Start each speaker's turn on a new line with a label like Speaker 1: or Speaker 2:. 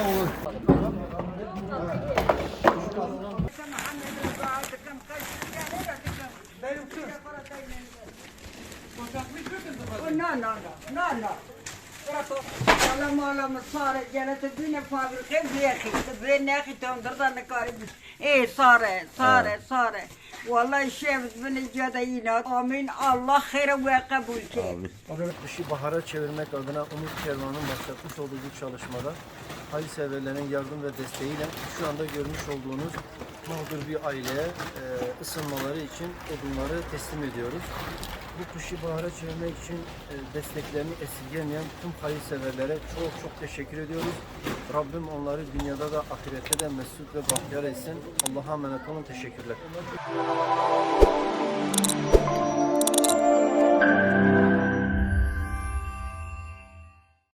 Speaker 1: No. Alla mala sare jana te bine fabriche viechi te bine te onderdan de karibus sare vallahi şefs beni cadayina amin Allah hayra ve kabul ki.
Speaker 2: Kışı bahara çevirmek adına Umut Kervan'ın başlatmış olduğu bu çalışmada hayırseverlerin yardım ve desteğiyle şu anda görmüş olduğunuz mağdur bir aileye ısınmaları için odunları teslim ediyoruz. Bu kışı bahara çevirmek için desteklerini esirgemeyen tüm hayırseverlere çok teşekkür ediyoruz. Rabbim onları dünyada da ahirette de mesut ve bahtiyar etsin. Allah'a emanet olun. Teşekkürler.